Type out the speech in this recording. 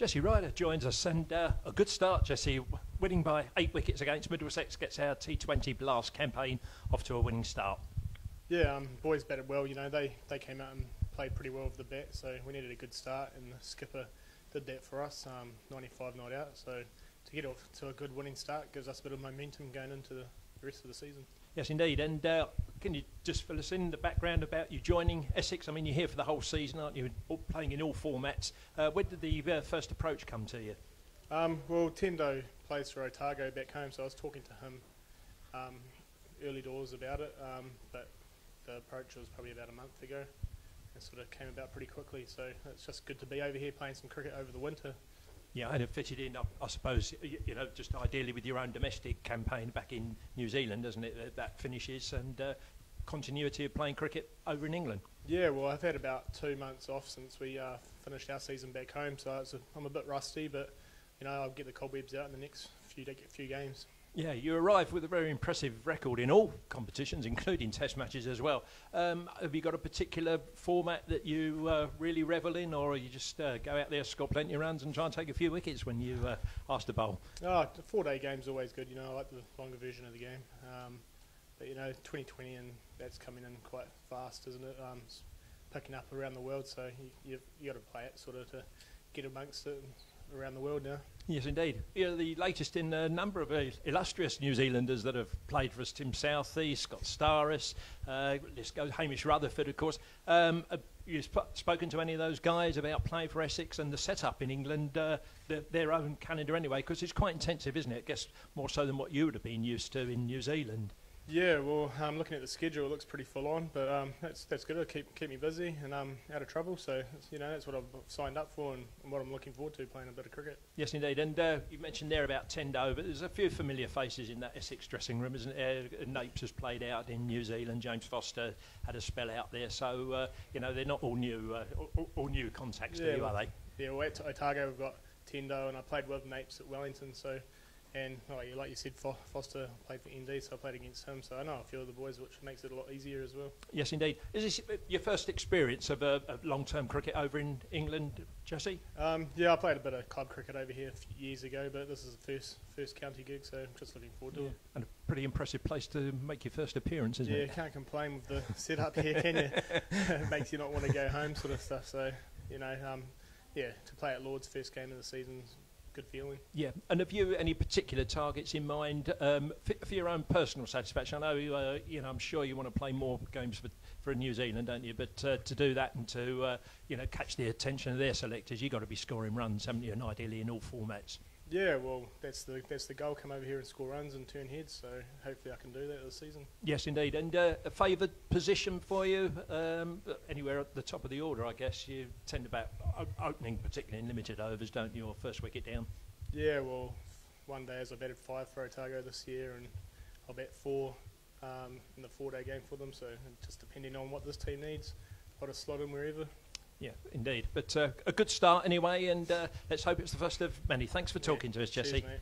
Jesse Ryder joins us, and a good start, Jesse. Winning by 8 wickets against Middlesex gets our T20 Blast campaign off to a winning start. Yeah, boys batted well. You know, they came out and played pretty well with the bat, so we needed a good start, and the skipper did that for us. 95 not out, so to get off to a good winning start gives us a bit of momentum going into the rest of the season. Yes, indeed. And can you just fill us in the background about you joining Essex? I mean, you're here for the whole season, aren't you? Playing in all formats. When did the first approach come to you? Well, Tendo plays for Otago back home, so I was talking to him early doors about it, but the approach was probably about a month ago. It sort of came about pretty quickly, so it's just good to be over here playing some cricket over the winter. Yeah, and it fitted in, I suppose, you know, just ideally with your own domestic campaign back in New Zealand, doesn't it? That finishes, and continuity of playing cricket over in England. Yeah, well, I've had about 2 months off since we finished our season back home, so I'm a bit rusty, but you know, I'll get the cobwebs out in the next few games. Yeah, you arrived with a very impressive record in all competitions, including Test matches as well. Have you got a particular format that you really revel in, or you just go out there, score plenty of runs and try and take a few wickets when you ask to bowl? Oh, the 4-day game's always good. You know, I like the longer version of the game. But you know, 2020 and that's coming in quite fast, isn't it? It's picking up around the world, so you got to play it sort of to get amongst it around the world now. Yes, indeed. You're the latest in a number of illustrious New Zealanders that have played for us. Tim Southey, Scott Starris, let's go Hamish Rutherford, of course. Have you spoken to any of those guys about playing for Essex and the setup in England, their own calendar anyway, because it's quite intensive, isn't it? I guess more so than what you would have been used to in New Zealand. Yeah, well, looking at the schedule, it looks pretty full on, but that's good. It'll keep me busy and out of trouble. So you know, that's what I've signed up for and what I'm looking forward to, playing a bit of cricket. Yes, indeed. And you mentioned there about Tendo, but there's a few familiar faces in that Essex dressing room, isn't there? Napes has played out in New Zealand. James Foster had a spell out there. So you know, they're not all new contacts to you, are they? Yeah, well, at Otago we've got Tendo, and I played with Napes at Wellington. So. And like you said, Foster played for ND, so I played against him. So I know a few of the boys, which makes it a lot easier as well. Yes, indeed. Is this your first experience of a long-term cricket over in England, Jesse? Yeah, I played a bit of club cricket over here a few years ago, but this is the first county gig, so I'm just looking forward to it. And a pretty impressive place to make your first appearance, isn't it? Yeah, can't complain with the setup here, can you? It makes you not want to go home, sort of stuff. So, you know, yeah, to play at Lord's first game of the season. Good feeling. Yeah, and have you any particular targets in mind for your own personal satisfaction? I know you know, I'm sure you want to play more games for New Zealand, don't you? But to do that and to you know, catch the attention of their selectors, you've got to be scoring runs, haven't you? And ideally in all formats. Yeah, well, that's the goal. Come over here and score runs and turn heads. So hopefully I can do that this season. Yes, indeed. And a favoured position for you, anywhere at the top of the order, I guess. You tend about opening, particularly in limited overs, don't you? Or first wicket down. Yeah, well, one day as I batted 5 for Otago this year, and I'll bat 4 in the 4-day game for them. So just depending on what this team needs, I'll just slot in wherever. Yeah, indeed. But a good start anyway, and let's hope it's the first of many. Thanks for talking to us, Jesse. Cheers, mate.